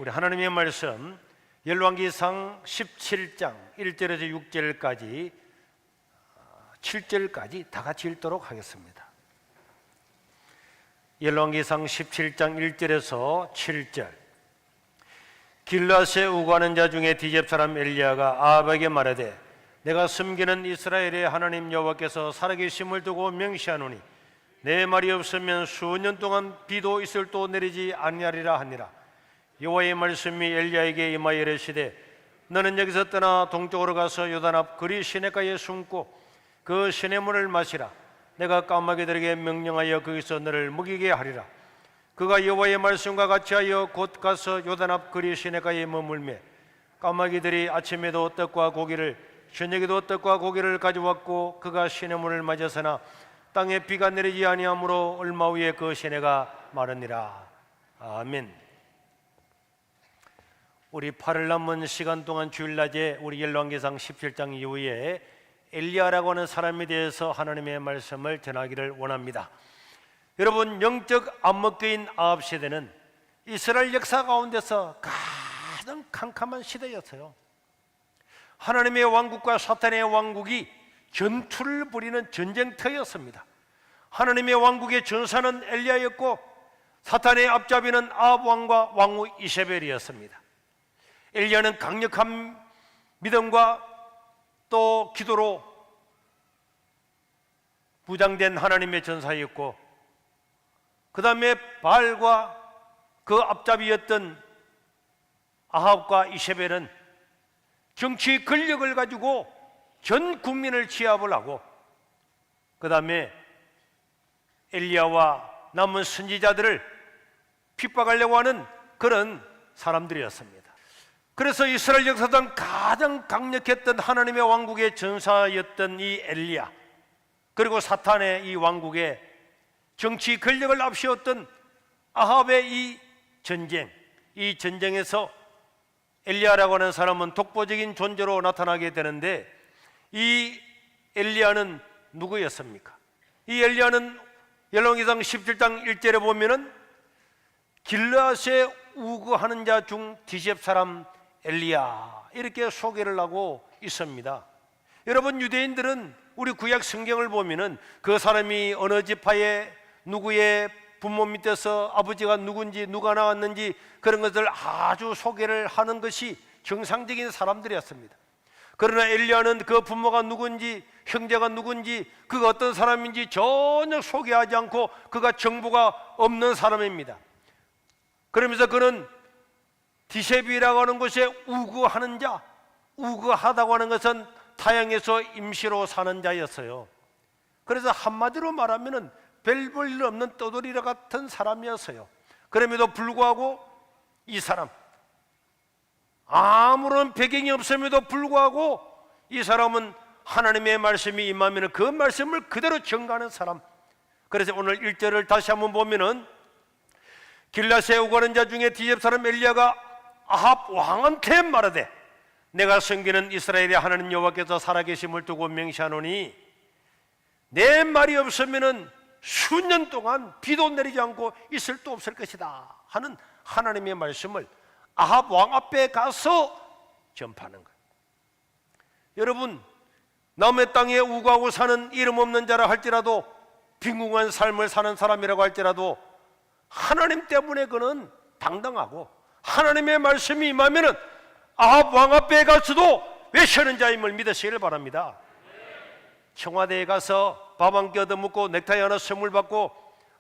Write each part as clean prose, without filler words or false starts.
우리 하나님의 말씀 열왕기상 17장 1절에서 6절까지 7절까지 다 같이 읽도록 하겠습니다. 열왕기상 17장 1절에서 7절. 길앗에 우거하는 자 중에 디셉 사람 엘리야가 아합에게 말하되 내가 숨기는 이스라엘의 하나님 여호와께서 살아계심을 두고 명시하노니 내 말이 없으면 수년 동안 비도 이슬도 내리지 아니하리라 하니라. 여호와의 말씀이 엘리야에게 임하여 이르시되 너는 여기서 떠나 동쪽으로 가서 요단 앞 그리 시내가에 숨고 그 시내물을 마시라. 내가 까마귀들에게 명령하여 거기서 너를 먹이게 하리라. 그가 여호와의 말씀과 같이 하여 곧 가서 요단 앞 그리 시내가에 머물매 까마귀들이 아침에도 떡과 고기를 저녁에도 떡과 고기를 가져왔고 그가 시내물을 맞았으나 땅에 비가 내리지 아니하므로 얼마 후에 그 시내가 마르니라. 아멘. 우리 8일 남은 시간 동안 주일낮에 우리 열왕기상 17장 이후에 엘리야라고 하는 사람에 대해서 하나님의 말씀을 전하기를 원합니다. 여러분, 영적 암흑기인 아합 시대는 이스라엘 역사 가운데서 가장 캄캄한 시대였어요. 하나님의 왕국과 사탄의 왕국이 전투를 벌이는 전쟁터였습니다. 하나님의 왕국의 전사는 엘리야였고 사탄의 앞잡이는 아합 왕과 왕후 이세벨이었습니다. 엘리야는 강력한 믿음과 또 기도로 부장된 하나님의 전사였고 그 다음에 바알과 그 앞잡이였던 아합과 이세벨은 정치 권력을 가지고 전 국민을 취합을 하고 그 다음에 엘리야와 남은 선지자들을 핍박하려고 하는 그런 사람들이었습니다. 그래서 이스라엘 역사상 가장 강력했던 하나님의 왕국의 전사였던 이 엘리야, 그리고 사탄의 이 왕국의 정치 권력을 앞세웠던 아합의 이 전쟁, 이 전쟁에서 엘리야라고 하는 사람은 독보적인 존재로 나타나게 되는데 이 엘리야는 누구였습니까? 이 엘리야는 열왕기상 17장 1절에 보면은 길앗에 우거하는 자 중 디셉 사람 엘리야 이렇게 소개를 하고 있습니다. 여러분, 유대인들은 우리 구약 성경을 보면은 그 사람이 어느 지파의 누구의 부모 밑에서 아버지가 누군지 누가 나왔는지 그런 것을 아주 소개를 하는 것이 정상적인 사람들이었습니다. 그러나 엘리야는 그 부모가 누군지 형제가 누군지 그가 어떤 사람인지 전혀 소개하지 않고 그가 정보가 없는 사람입니다. 그러면서 그는 디셉이라고 하는 곳에 우거하는 자, 우거하다고 하는 것은 타향에서 임시로 사는 자였어요. 그래서 한마디로 말하면 별 볼 일 없는 떠돌이라 같은 사람이었어요. 그럼에도 불구하고 이 사람 아무런 배경이 없음에도 불구하고 이 사람은 하나님의 말씀이 임하면 그 말씀을 그대로 전가하는 사람. 그래서 오늘 1절을 다시 한번 보면은 길앗에 우거하는 자 중에 디셉 사람 엘리야가 아합 왕한테 말하되 내가 섬기는 이스라엘의 하나님 여호와께서 살아계심을 두고 명시하노니 내 말이 없으면은 수년 동안 비도 내리지 않고 이슬도 없을 것이다 하는 하나님의 말씀을 아합 왕 앞에 가서 전파하는 거예요. 여러분, 남의 땅에 우거하고 사는 이름 없는 자라 할지라도 빈궁한 삶을 사는 사람이라고 할지라도 하나님 때문에 그는 당당하고 하나님의 말씀이 임하면은 아합 왕 앞에 가서도 외치는 자임을 믿으시기를 바랍니다. 청와대에 가서 밥 한 끼 얻어먹고 넥타이 하나 선물 받고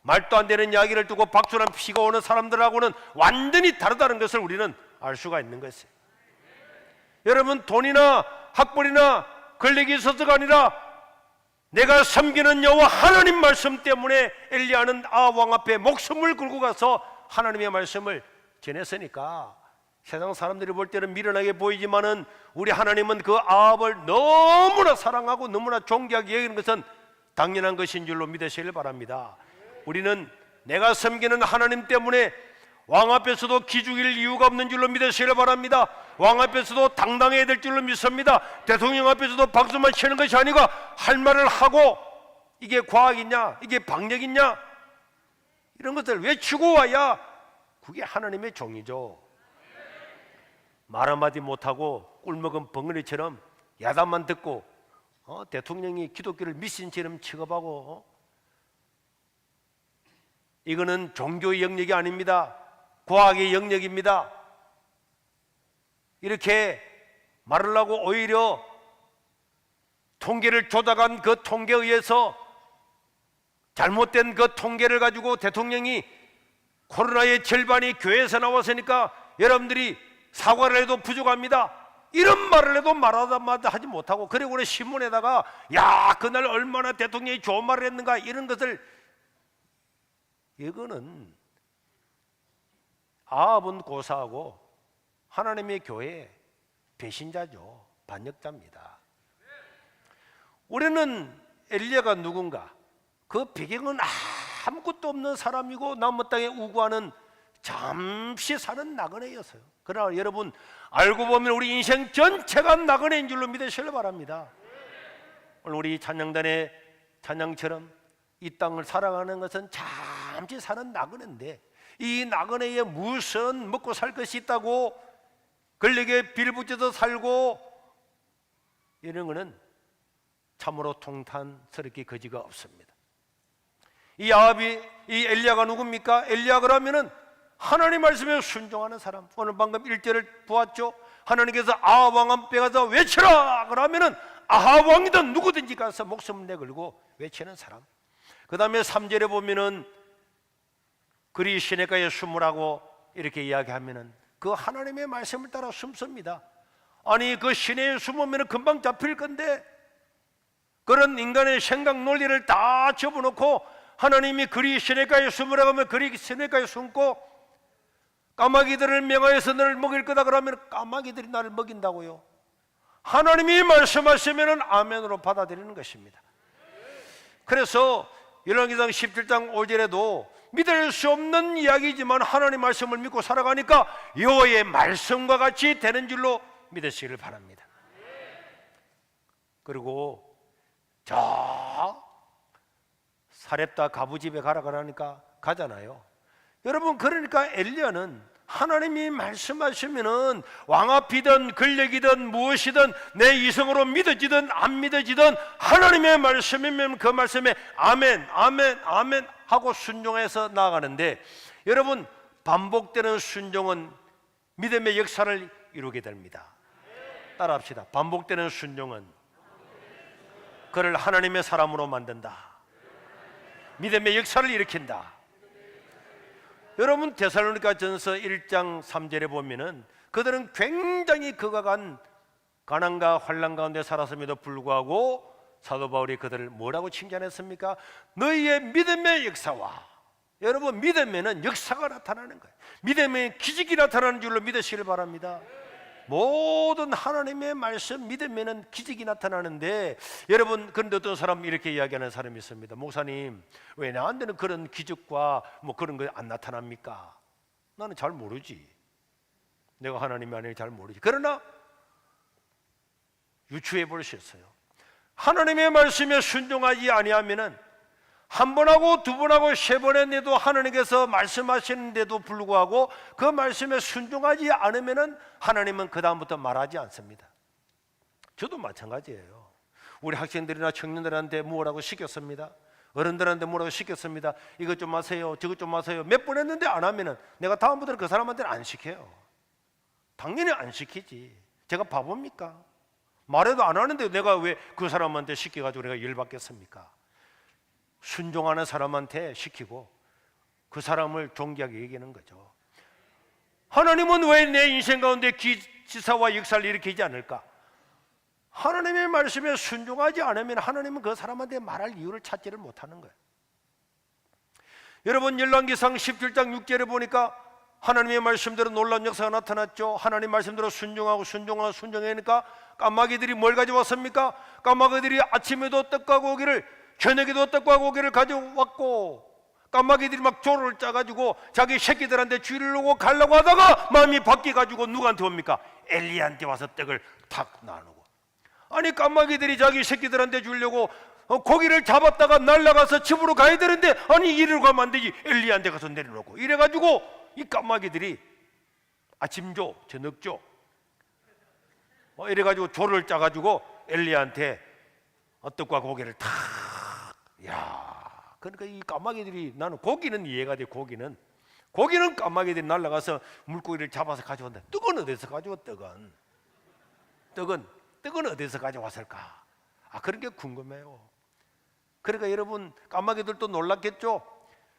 말도 안 되는 이야기를 두고 박수랑 피가 오는 사람들하고는 완전히 다르다는 것을 우리는 알 수가 있는 것이에요. 여러분, 돈이나 학벌이나 권력이 있어서가 아니라 내가 섬기는 여호와 하나님 말씀 때문에 엘리야는 아합 왕 앞에 목숨을 걸고 가서 하나님의 말씀을 전했으니까 세상 사람들이 볼 때는 미련하게 보이지만은 우리 하나님은 그 아합을 너무나 사랑하고 너무나 존귀하게 여기는 것은 당연한 것인 줄로 믿으시길 바랍니다. 우리는 내가 섬기는 하나님 때문에 왕 앞에서도 기죽일 이유가 없는 줄로 믿으시길 바랍니다. 왕 앞에서도 당당해야 될 줄로 믿습니다. 대통령 앞에서도 박수만 치는 것이 아니고 할 말을 하고 이게 과학이냐 이게 방역이냐 이런 것들을 외치고 와야 그게 하나님의 종이죠. 말 한마디 못하고 꿀먹은 벙어리처럼 야단만 듣고 대통령이 기독교를 미신처럼 취급하고 이거는 종교의 영역이 아닙니다. 과학의 영역입니다. 이렇게 말을 하고 오히려 통계를 조작한 그 통계에 의해서 잘못된 그 통계를 가지고 대통령이 코로나의 절반이 교회에서 나왔으니까 여러분들이 사과를 해도 부족합니다, 이런 말을 해도 말하다 하지 못하고, 그리고 신문에다가 야 그날 얼마나 대통령이 좋은 말을 했는가 이런 것을, 이거는 아합은 고사하고 하나님의 교회 배신자죠. 반역자입니다. 우리는 엘리야가 누군가? 그 배경은 아무것도 없는 사람이고 남은 땅에 우구하는 잠시 사는 나그네였어요. 그러나 여러분 알고 보면 우리 인생 전체가 나그네인 줄로 믿으시길 바랍니다. 오늘 우리 찬양단의 찬양처럼 이 땅을 살아가는 것은 잠시 사는 나그네인데, 이 나그네에 무슨 먹고 살 것이 있다고 권력에 빌붙여서 살고 이런 것은 참으로 통탄스럽게 거지가 없습니다. 이 아합이, 이 엘리야가 누굽니까? 엘리야 그러면은 하나님 말씀에 순종하는 사람. 오늘 방금 1절을 보았죠. 하나님께서 아합 왕 앞에 가서 외치라 그러면은 아합 왕이든 누구든지 가서 목숨을 내걸고 외치는 사람. 그 다음에 3절에 보면은 그리 시냇가에 숨으라고 이렇게 이야기하면은 그 하나님의 말씀을 따라 숨습니다. 아니 그 시내에 숨으면 금방 잡힐 건데, 그런 인간의 생각 논리를 다 접어놓고 하나님이 그리 시냇가에 숨으라고 하면 그리 시냇가에 숨고, 까마귀들을 명하여서 너를 먹일 거다 그러면 까마귀들이 나를 먹인다고요. 하나님이 말씀하시면 아멘으로 받아들이는 것입니다. 그래서 열왕기상 17장 5절에도 믿을 수 없는 이야기지만 하나님 말씀을 믿고 살아가니까 여호와의 말씀과 같이 되는 줄로 믿으시기를 바랍니다. 그리고 저 사렙다 가부집에 가라 그러니까 가잖아요. 여러분 그러니까 엘리야는 하나님이 말씀하시면은 왕 앞이든 권력이든 무엇이든 내 이성으로 믿어지든 안 믿어지든 하나님의 말씀이면 그 말씀에 아멘 아멘 아멘 하고 순종해서 나아가는데, 여러분 반복되는 순종은 믿음의 역사를 이루게 됩니다. 따라합시다. 반복되는 순종은 그를 하나님의 사람으로 만든다. 믿음의 역사를 일으킨다. 여러분 데살로니가 전서 1장 3절에 보면은 그들은 굉장히 극악한 가난과 환난 가운데 살았음에도 불구하고 사도 바울이 그들을 뭐라고 칭찬했습니까? 너희의 믿음의 역사와, 여러분 믿음에는 역사가 나타나는 거예요. 믿음에 기적이 나타나는 줄로 믿으시길 바랍니다. 모든 하나님의 말씀 믿으면 기적이 나타나는데, 여러분 그런데 어떤 사람 이렇게 이야기하는 사람이 있습니다. 목사님 왜 나한테는 그런 기적과 뭐 그런 거 안 나타납니까? 나는 잘 모르지. 내가 하나님이 아니니 잘 모르지. 그러나 유추해 볼 수 있어요. 하나님의 말씀에 순종하지 아니하면은 한 번 하고 두 번 하고 세 번 했는데도 하나님께서 말씀하시는데도 불구하고 그 말씀에 순종하지 않으면은 하나님은 그 다음부터 말하지 않습니다. 저도 마찬가지예요. 우리 학생들이나 청년들한테 뭐라고 시켰습니다. 어른들한테 뭐라고 시켰습니다. 이것 좀 하세요, 저것 좀 하세요. 몇 번 했는데 안 하면은 내가 다음부터는 그 사람한테는 안 시켜요. 당연히 안 시키지. 제가 바보입니까? 말해도 안 하는데 내가 왜 그 사람한테 시켜가지고 내가 열받겠습니까? 순종하는 사람한테 시키고 그 사람을 존귀하게 얘기하는 거죠. 하나님은 왜 내 인생 가운데 기사와 역사를 일으키지 않을까? 하나님의 말씀에 순종하지 않으면 하나님은 그 사람한테 말할 이유를 찾지를 못하는 거예요. 여러분 열왕기상 17장 6절에 보니까 하나님의 말씀대로 놀라운 역사가 나타났죠. 하나님 말씀대로 순종하니까 까마귀들이 뭘 가져왔습니까? 까마귀들이 아침에도 떡과 고기를, 저녁에도 떡과 고기를 가져왔고, 까마귀들이 막 조를 짜가지고 자기 새끼들한테 주려고 가려고 하다가 마음이 바뀌어가지고 누구한테 옵니까? 엘리야한테 와서 떡을 탁 나누고. 아니 까마귀들이 자기 새끼들한테 주려고 고기를 잡았다가 날아가서 집으로 가야 되는데, 아니 이리로 가면 안 되지, 엘리야한테 가서 내려놓고, 이래가지고 이 까마귀들이 아침조 저녁조 이래가지고 조를 짜가지고 엘리야한테 떡과 고기를 탁. 야, 그러니까 이 까마귀들이, 나는 고기는 이해가 돼. 고기는 까마귀들이 날아가서 물고기를 잡아서 가져온다. 떡은 어디서 가져와? 떡은 어디서 가져왔을까? 그런 게 궁금해요. 그러니까 여러분, 까마귀들도 놀랐겠죠.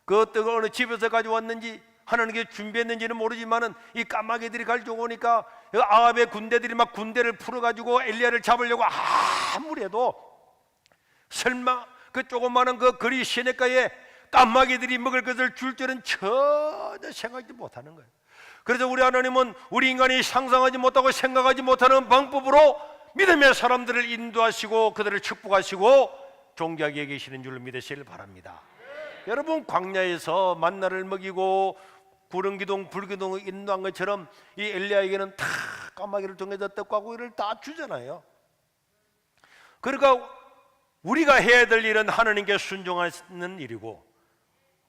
그 떡을 어느 집에서 가져왔는지 하나님께 준비했는지는 모르지만은 이 까마귀들이 가져오니까 아합의 군대들이 막 군대를 풀어가지고 엘리야를 잡으려고 아무래도 설마 그 조그마한 그 거리 시내가에 까마귀들이 먹을 것을 줄 줄은 전혀 생각하지 못하는 거예요. 그래서 우리 하나님은 우리 인간이 상상하지 못하고 생각하지 못하는 방법으로 믿음의 사람들을 인도하시고 그들을 축복하시고 존귀하게 여기시는 줄로 믿으시길 바랍니다. 여러분, 광야에서 만나를 먹이고 구름 기둥 불 기둥을 인도한 것처럼 이 엘리야에게는 다 까마귀를 통해서 떡과 고기를 다 주잖아요. 그러니까 우리가 해야 될 일은 하나님께 순종하는 일이고,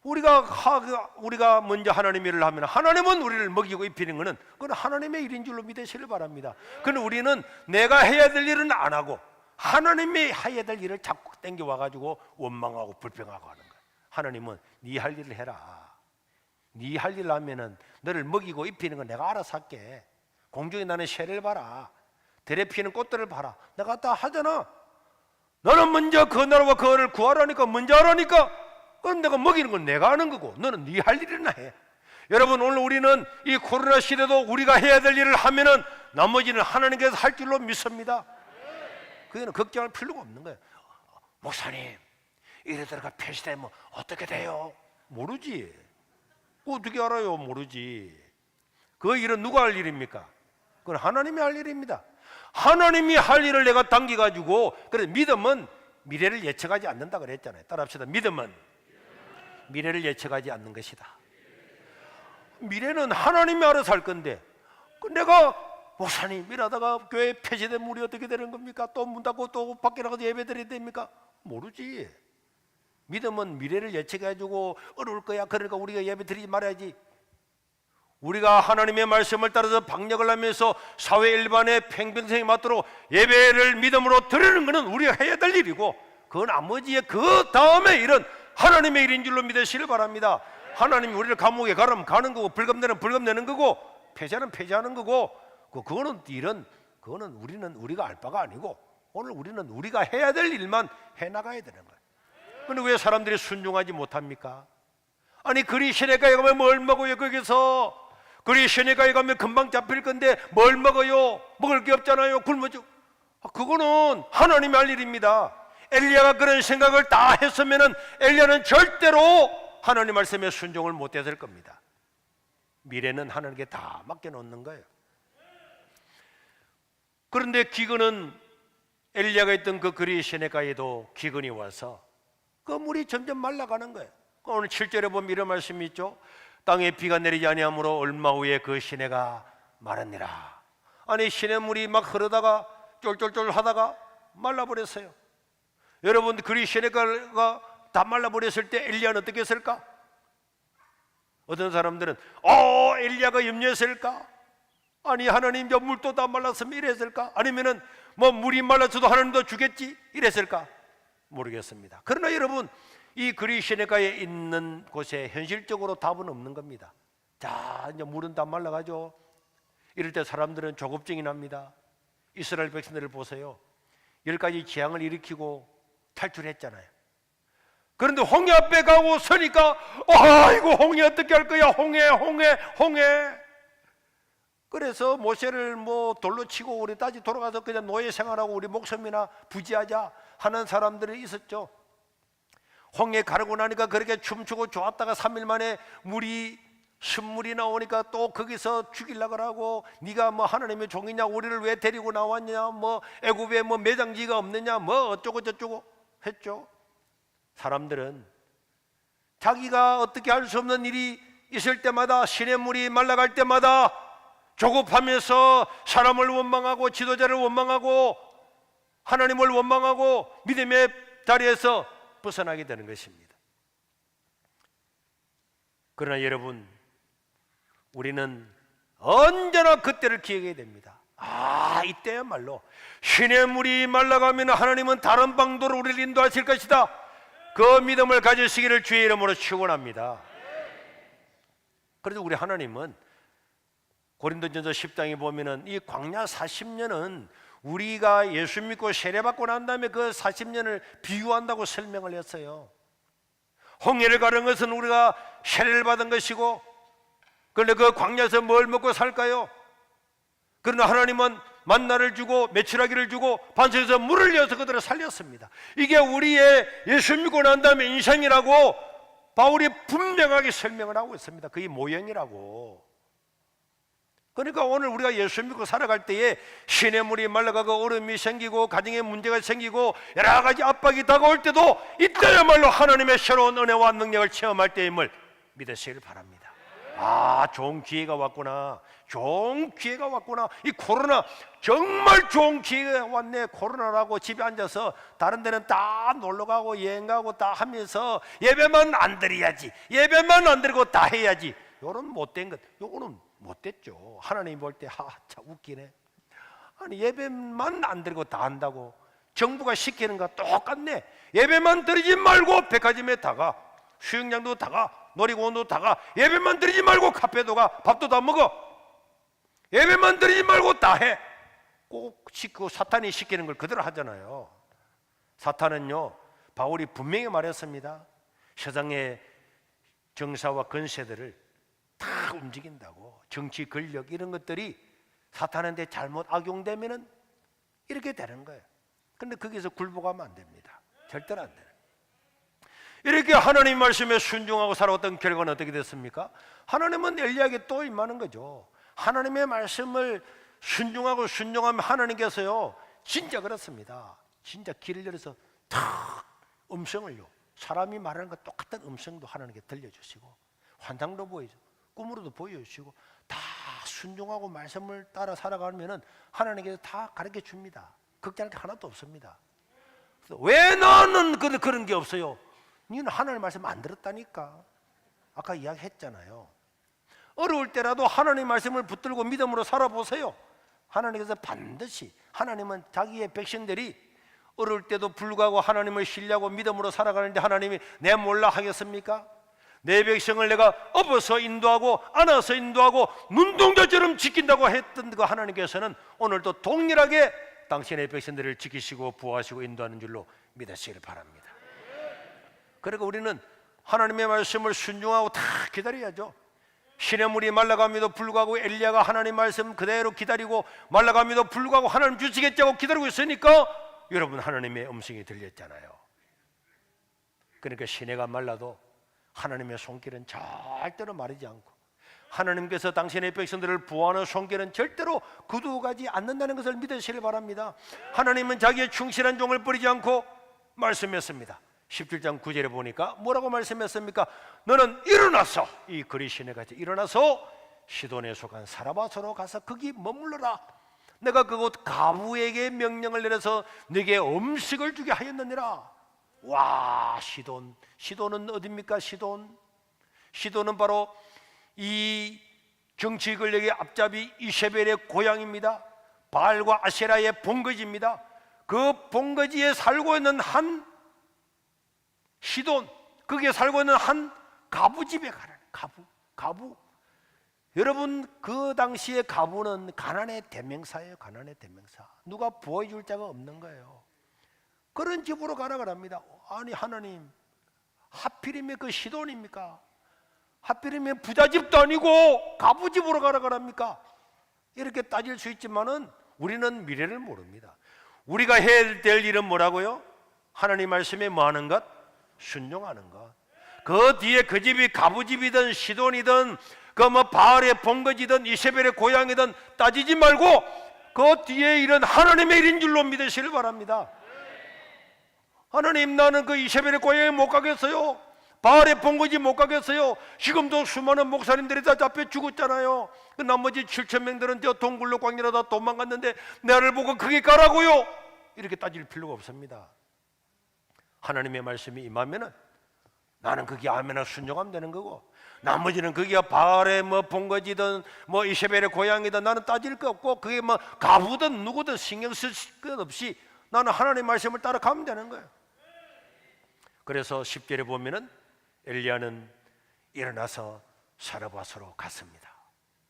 우리가 먼저 하나님의 일을 하면 하나님은 우리를 먹이고 입히는 것은 그건 하나님의 일인 줄로 믿으시길 바랍니다. 그런데 우리는 내가 해야 될 일은 안 하고 하나님이 해야 될 일을 자꾸 땡겨와 가지고 원망하고 불평하고 하는 거예요. 하나님은 네 할 일을 해라. 네 할 일을 하면은 너를 먹이고 입히는 건 내가 알아서 할게. 공중에 나는 새를 봐라, 들에 피는 꽃들을 봐라, 내가 다 하잖아. 너는 먼저 그 나라와 그를 구하라니까, 먼저 하라니까. 그건 내가 먹이는 건 내가 하는 거고 너는 네 할 일이나 해. 여러분, 오늘 우리는 이 코로나 시대도 우리가 해야 될 일을 하면은 나머지는 하나님께서 할 줄로 믿습니다. 그거는 걱정할 필요가 없는 거예요. 목사님, 이러다가 폐쇄되면 어떻게 돼요? 모르지. 어떻게 알아요? 모르지. 그 일은 누가 할 일입니까? 그건 하나님이 할 일입니다. 하나님이 할 일을 내가 당겨가지고, 그래서 믿음은 미래를 예측하지 않는다 그랬잖아요. 따라합시다. 믿음은 미래를 예측하지 않는 것이다. 미래는 하나님이 알아서 할 건데, 내가 목사님 이러다가 교회 폐쇄되면 우리 어떻게 되는 겁니까? 또 문 닫고 또 밖에 나가서 예배 드려야 됩니까? 모르지. 믿음은 미래를 예측해가지고 어려울 거야, 그러니까 우리가 예배 드리지 말아야지. 우리가 하나님의 말씀을 따라서 방역을 하면서 사회 일반의 평평성에 맞도록 예배를 믿음으로 드리는 것은 우리가 해야 될 일이고, 그 나머지의 그 다음에 일은 하나님의 일인 줄로 믿으시길 바랍니다. 하나님이 우리를 감옥에 가라면 가는 거고, 벌금 내는 벌금 내는 거고, 폐쇄는 폐쇄하는 거고, 그거는 일은 그거는 우리가 알 바가 아니고, 오늘 우리는 우리가 해야 될 일만 해나가야 되는 거예요. 그런데 왜 사람들이 순종하지 못합니까? 아니, 그리 시내가에 가면 뭘 먹어요? 거기서 그리 시내가에 가면 금방 잡힐 건데 뭘 먹어요? 먹을 게 없잖아요. 굶어져. 그거는 하나님이 할 일입니다. 엘리야가 그런 생각을 다 했으면은 엘리야는 절대로 하나님 말씀에 순종을 못했을 겁니다. 미래는 하나님께 다 맡겨놓는 거예요. 그런데 기근은, 엘리야가 있던 그 그리 시내가에도 기근이 와서 그 물이 점점 말라가는 거예요. 오늘 7절에 보면 이런 말씀이 있죠. 땅에 비가 내리지 아니하므로 얼마 후에 그 시내가 마르니라. 아니, 시냇물이 막 흐르다가 쫄쫄쫄 하다가 말라버렸어요. 여러분, 그리 시내가가 다 말라버렸을 때 엘리야는 어떻게 했을까? 어떤 사람들은 엘리야가 염려했을까? 아니, 하나님 저 물도 다 말랐으면 이랬을까? 아니면은 뭐 물이 말랐어도 하나님도 주겠지 이랬을까? 모르겠습니다. 그러나 여러분, 이 그리 시내가에 있는 곳에 현실적으로 답은 없는 겁니다. 자, 이제 물은 다 말라가죠. 이럴 때 사람들은 조급증이 납니다. 이스라엘 백성들을 보세요. 10가지 재앙을 일으키고 탈출했잖아요. 그런데 홍해 앞에 가고 서니까 이거 홍해 어떻게 할 거야? 홍해. 그래서 모세를 뭐 돌로 치고 우리 다시 돌아가서 그냥 노예 생활하고 우리 목숨이나 부지하자 하는 사람들이 있었죠. 홍해 가르고 나니까 그렇게 춤추고 좋았다가 3일 만에 순물이 나오니까 또 거기서 죽이려고 하고, 네가 뭐 하나님의 종이냐, 우리를 왜 데리고 나왔냐, 뭐 애굽에 뭐 매장지가 없느냐, 뭐 어쩌고 저쩌고 했죠. 사람들은 자기가 어떻게 할 수 없는 일이 있을 때마다, 시냇물이 말라갈 때마다 조급하면서 사람을 원망하고 지도자를 원망하고 하나님을 원망하고 믿음의 자리에서 벗어나게 되는 것입니다. 그러나 여러분, 우리는 언제나 그때를 기억해야 됩니다. 이때야말로 시냇물이 말라가면 하나님은 다른 방도로 우리를 인도하실 것이다. 그 믿음을 가지시기를 주의 이름으로 축원합니다. 그래도 우리 하나님은 고린도전서 10장에 보면은 이 광야 40년은 우리가 예수 믿고 세례받고 난 다음에 그 40년을 비유한다고 설명을 했어요. 홍해를 가른 것은 우리가 세례를 받은 것이고, 그런데 그 광야에서 뭘 먹고 살까요? 그러나 하나님은 만나를 주고 메추라기를 주고 반석에서 물을 내어서 그들을 살렸습니다. 이게 우리의 예수 믿고 난 다음에 인생이라고 바울이 분명하게 설명을 하고 있습니다. 그게 모형이라고. 그러니까 오늘 우리가 예수 믿고 살아갈 때에 시냇물이 말라가고 얼음이 생기고 가정에 문제가 생기고 여러 가지 압박이 다가올 때도 이때야말로 하나님의 새로운 은혜와 능력을 체험할 때임을 믿으시길 바랍니다. 좋은 기회가 왔구나. 좋은 기회가 왔구나. 이 코로나 정말 좋은 기회가 왔네. 코로나라고 집에 앉아서 다른 데는 다 놀러가고 여행가고 다 하면서 예배만 안 드려야지, 예배만 안 드리고 다 해야지, 요런 못된 것, 요거는 못됐죠. 하나님 볼 때 참 웃기네. 아니 예배만 안 드리고 다 한다고 정부가 시키는 거 똑같네. 예배만 드리지 말고 백화점에 다가, 수영장도 다가, 놀이공원도 다가, 예배만 드리지 말고 카페도 가, 밥도 다 먹어. 예배만 드리지 말고 다 해. 꼭 시키고 사탄이 시키는 걸 그대로 하잖아요. 사탄은요, 바울이 분명히 말했습니다. 세상의 정사와 권세들을 다 움직인다고. 정치, 권력 이런 것들이 사탄한테 잘못 악용되면은 이렇게 되는 거예요. 그런데 거기서 굴복하면 안 됩니다. 절대로 안 돼요. 이렇게 하나님 말씀에 순종하고 살아왔던 결과는 어떻게 됐습니까? 하나님은 엘리야에게 또 임하는 거죠. 하나님의 말씀을 순종하고 순종하면 하나님께서요, 진짜 그렇습니다. 진짜 길을 열어서 탁 음성을요, 사람이 말하는 것 똑같은 음성도 하나님께 들려주시고, 환상도 보이죠, 꿈으로도 보여주시고, 다 순종하고 말씀을 따라 살아가면은 하나님께서 다 가르쳐 줍니다. 걱정할 게 하나도 없습니다. 그래서 왜 너는 그런 게 없어요? 너는 하나님 말씀 안 들었다니까. 아까 이야기했잖아요. 어려울 때라도 하나님 말씀을 붙들고 믿음으로 살아보세요. 하나님께서 반드시, 하나님은 자기의 백성들이 어려울 때도 불구하고 하나님을 신뢰하고 믿음으로 살아가는데 하나님이 내 몰라 하겠습니까? 내 백성을 내가 업어서 인도하고 안아서 인도하고 눈동자처럼 지킨다고 했던 그 하나님께서는 오늘도 동일하게 당신의 백성들을 지키시고 부하시고 인도하는 줄로 믿으시길 바랍니다. 그리고 우리는 하나님의 말씀을 순종하고 다 기다려야죠. 시냇물이 말라감에도 불구하고 엘리야가 하나님 말씀 그대로 기다리고 말라감에도 불구하고 하나님 주시겠다고 기다리고 있으니까 여러분 하나님의 음성이 들렸잖아요. 그러니까 시내가 말라도 하나님의 손길은 절대로 마르지 않고, 하나님께서 당신의 백성들을 보호하는 손길은 절대로 거두어가지 않는다는 것을 믿으시길 바랍니다. 하나님은 자기의 충실한 종을 버리지 않고 말씀했습니다. 17장 9절에 보니까 뭐라고 말씀했습니까? 너는 일어나서, 이 거리 시내같이 일어나서 시돈에 속한 사라밧으로 가서 거기 머물러라. 내가 그곳 가부에게 명령을 내려서 네게 음식을 주게 하였느니라. 와, 시돈은 어디입니까? 시돈은 바로 이 정치 권력의 앞잡이 이세벨의 고향입니다. 바알과 아세라의 본거지입니다. 그 본거지에 살고 있는 한 시돈, 거기에 살고 있는 한 가부집에 가는 가부. 여러분, 그 당시에 가부는 가난의 대명사예요. 가난의 대명사. 누가 보호해줄 자가 없는 거예요. 그런 집으로 가라 그럽니다. 아니 하나님, 하필이면 그 시돈입니까? 하필이면 부자집도 아니고 가부집으로 가라 그럽니까? 이렇게 따질 수 있지만은 우리는 미래를 모릅니다. 우리가 해야 될 일은 뭐라고요? 하나님 말씀에 뭐 하는 것? 순종하는 것. 그 뒤에 그 집이 가부집이든 시돈이든 그 뭐 바알의 본거지든 이세벨의 고향이든 따지지 말고 그 뒤에 일은 하나님의 일인 줄로 믿으시길 바랍니다. 하나님, 나는 그 이세벨의 고향에 못 가겠어요. 바알의 본거지 못 가겠어요. 지금도 수많은 목사님들이 다 잡혀 죽었잖아요. 그 나머지 7,000명들은 저 동굴로 광야로 다 도망갔는데 나를 보고 거기 가라고요? 이렇게 따질 필요가 없습니다. 하나님의 말씀이 임하면은 나는 거기 아멘나 순종하면 되는 거고, 나머지는 그게 바알의 뭐 본거지든 뭐 이세벨의 고향이든 나는 따질 거 없고, 그게 뭐 가부든 누구든 신경 쓸 것 없이 나는 하나님의 말씀을 따라가면 되는 거예요. 그래서 10절에 보면은 엘리야는 일어나서 사르밧으로 갔습니다.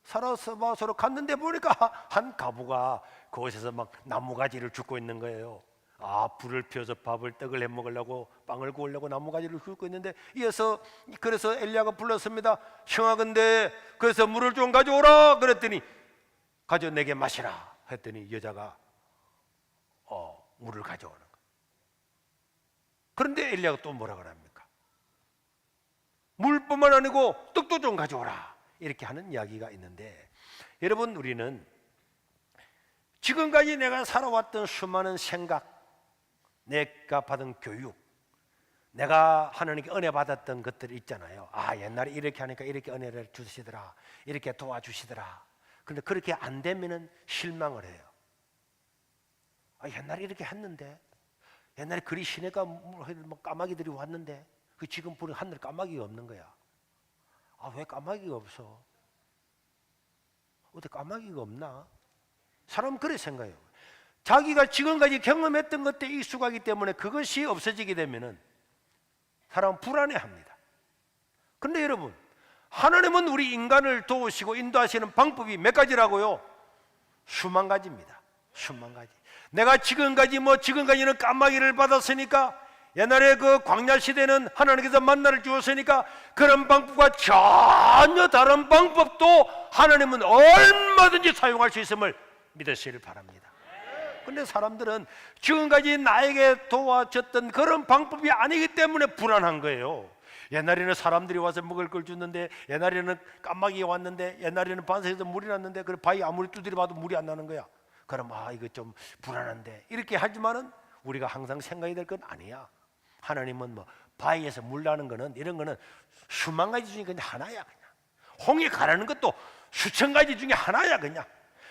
사르밧으로 갔는데 보니까 한 가부가 그곳에서 막 나무가지를 줍고 있는 거예요. 불을 피워서 떡을 해 먹으려고, 빵을 구우려고 나무가지를 줍고 있는데, 그래서 엘리야가 불렀습니다. 청하건대 그래서 물을 좀 가져오라. 그랬더니 가져 내게 마시라 했더니 여자가 물을 가져오는 거예요. 그런데 엘리야가 또 뭐라 그럽니까? 물뿐만 아니고 떡도 좀 가져오라, 이렇게 하는 이야기가 있는데, 여러분, 우리는 지금까지 내가 살아왔던 수많은 생각, 내가 받은 교육, 내가 하나님께 은혜 받았던 것들이 있잖아요. 옛날에 이렇게 하니까 이렇게 은혜를 주시더라, 이렇게 도와주시더라. 그런데 그렇게 안 되면은 실망을 해요. 옛날에 이렇게 했는데, 옛날에 그리 시내가 까마귀들이 왔는데 지금 보니 하늘 까마귀가 없는 거야. 왜 까마귀가 없어? 어떻게 까마귀가 없나? 사람은 그래 생각해요. 자기가 지금까지 경험했던 것에 익숙하기 때문에 그것이 없어지게 되면은 사람은 불안해합니다. 그런데 여러분, 하나님은 우리 인간을 도우시고 인도하시는 방법이 몇 가지라고요? 수만 가지입니다. 수만 가지. 내가 지금까지는 까마귀를 받았으니까, 옛날에 그 광야 시대는 하나님께서 만나를 주었으니까 그런 방법과 전혀 다른 방법도 하나님은 얼마든지 사용할 수 있음을 믿으시길 바랍니다. 그런데 사람들은 지금까지 나에게 도와줬던 그런 방법이 아니기 때문에 불안한 거예요. 옛날에는 사람들이 와서 먹을 걸 줬는데, 옛날에는 까마귀가 왔는데, 옛날에는 반석에서 물이 났는데, 그 바위 아무리 두드려 봐도 물이 안 나는 거야. 그럼 이거 좀 불안한데, 이렇게 하지만은 우리가 항상 생각이 될 건 아니야. 하나님은 바위에서 물 나는 거는, 이런 거는 수만 가지 중에 그냥 하나야. 그냥 홍해 가라는 것도 수천 가지 중에 하나야. 그냥.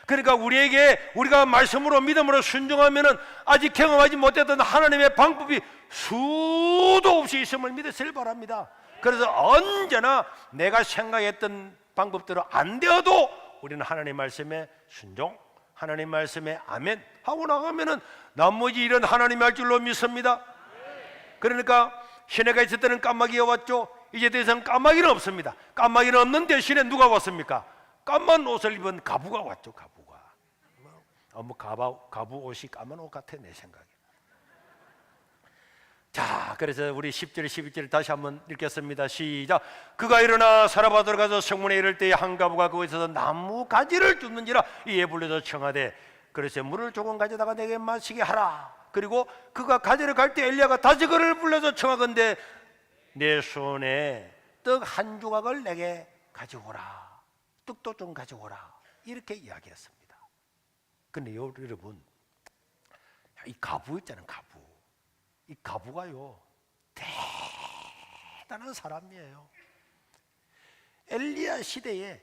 그러니까 우리가 말씀으로 믿음으로 순종하면은 아직 경험하지 못했던 하나님의 방법이 수도 없이 있음을 믿으시길 바랍니다. 그래서 언제나 내가 생각했던 방법대로 안 되어도 우리는 하나님 말씀에 순종, 하나님 말씀에 아멘 하고 나가면은 나머지 일은 하나님이 할 줄로 믿습니다. 그러니까 시내가 있을 때는 까마귀가 왔죠. 이제 더 이상 까마귀는 없습니다. 까마귀는 없는 대신에 누가 왔습니까? 까만 옷을 입은 가부가 왔죠. 가부가. 가부 옷이 까만 옷 같아, 내 생각에. 자, 그래서 우리 10절 11절 다시 한번 읽겠습니다. 시작. 그가 일어나 사르밧으로 가서 성문에 이를 때에 한 가부가 거기서 나무 가지를 줍는지라 이에 불러서 청하되 그래서 물을 조금 가져다가 내게 마시게 하라. 그리고 그가 가지러 갈 때 엘리야가 다시 그를 불러서 청하건대 내 손에 떡 한 조각을 내게 가져오라. 떡도 좀 가져오라. 이렇게 이야기했습니다. 근데 여러분, 이 가부 있잖아요. 가부. 이 가부가요, 대단한 사람이에요. 엘리야 시대에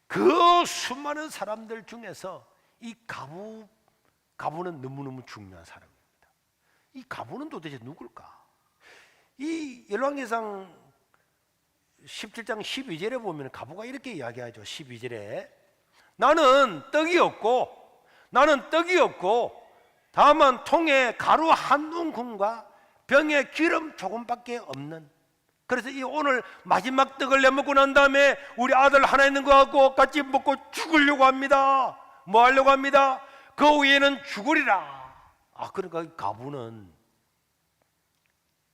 그 수많은 사람들 중에서 이 가부는 너무너무 중요한 사람입니다. 이 가부는 도대체 누굴까? 이 열왕기상 17장 12절에 보면 가부가 이렇게 이야기하죠. 12절에 나는 떡이 없고 다만 통에 가루 한 움큼과 병에 기름 조금밖에 없는, 그래서 이 오늘 마지막 떡을 내먹고 난 다음에 우리 아들 하나 있는 거 갖고 같이 먹고 죽으려고 합니다. 뭐 하려고 합니다? 그 위에는 죽으리라. 그러니까 이 가부는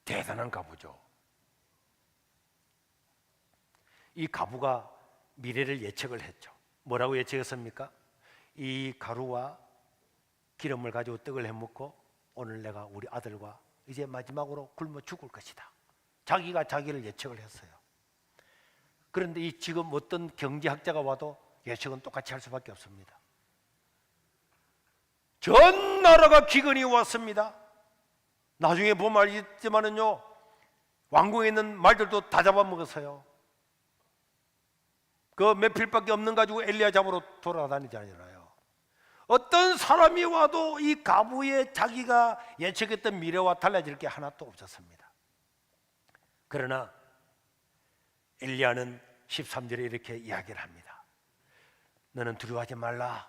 대단한 가부죠. 이 가부가 미래를 예측을 했죠. 뭐라고 예측했습니까? 이 가루와 기름을 가지고 떡을 해먹고 오늘 내가 우리 아들과 이제 마지막으로 굶어 죽을 것이다. 자기가 자기를 예측을 했어요. 그런데 이 지금 어떤 경제학자가 와도 예측은 똑같이 할 수밖에 없습니다. 전 나라가 기근이 왔습니다. 나중에 보면 알겠지만은요, 왕궁에 있는 말들도 다 잡아먹었어요. 그 몇 필밖에 없는 가지고 엘리야 잡으러 돌아다니잖아요. 어떤 사람이 와도 이 가부의 자기가 예측했던 미래와 달라질 게 하나도 없었습니다. 그러나 엘리야는 13절에 이렇게 이야기를 합니다. 너는 두려워하지 말라.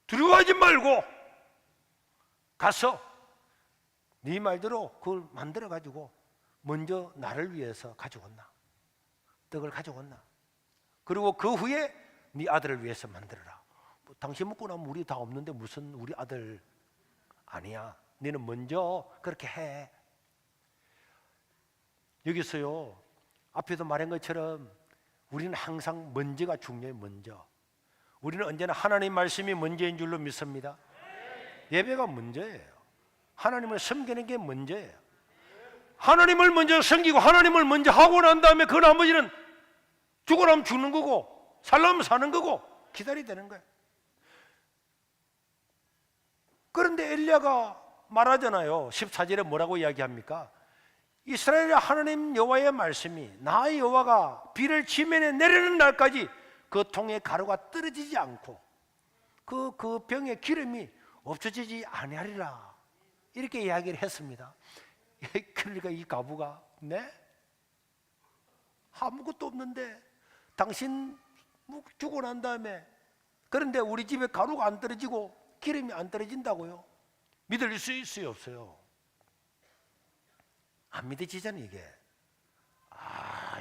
두려워하지 말고 가서 네 말대로 그걸 만들어 가지고 먼저 나를 위해서 가져온나, 떡을 가져온나. 그리고 그 후에 네 아들을 위해서 만들어라. 뭐, 당신 먹고 나면 우리 다 없는데 무슨 우리 아들. 아니야, 너는 먼저 그렇게 해. 여기서요, 앞에도 말한 것처럼 우리는 항상 먼저가 중요해요. 먼저. 우리는 언제나 하나님 말씀이 먼저인 줄로 믿습니다. 예배가 먼저예요. 하나님을 섬기는 게 먼저예요. 하나님을 먼저 섬기고 하나님을 먼저 하고 난 다음에 그 나머지는 죽으라면 죽는 거고 살라면 사는 거고 기다려야 되는 거예요. 그런데 엘리야가 말하잖아요. 14절에 뭐라고 이야기합니까? 이스라엘의 하나님 여호와의 말씀이 나 여호와가 비를 지면에 내리는 날까지 그 통에 가루가 떨어지지 않고 그 병의 기름이 없어지지 아니하리라, 이렇게 이야기를 했습니다. 그러니까 이 과부가 아무것도 없는데 당신 죽고 난 다음에, 그런데 우리 집에 가루가 안 떨어지고 기름이 안 떨어진다고요? 믿을 수 있어요, 없어요? 안 믿어지잖아요. 이게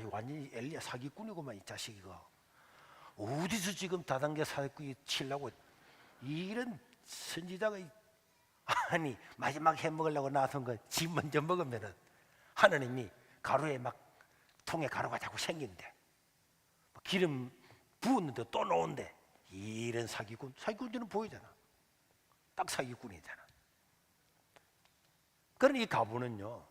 완전히 엘리야 사기꾼이구만, 이 자식이가. 어디서 지금 다단계 사기꾼이 치려고, 이런 선지자가. 아니, 마지막 해 먹으려고 나선 거 지 먼저 먹으면은 하나님이 가루에 막 통에 가루가 자꾸 생긴대, 기름 부었는데 또 넣은데. 이런 사기꾼들은 보이잖아. 딱 사기꾼이잖아. 그러니 이 과부는요,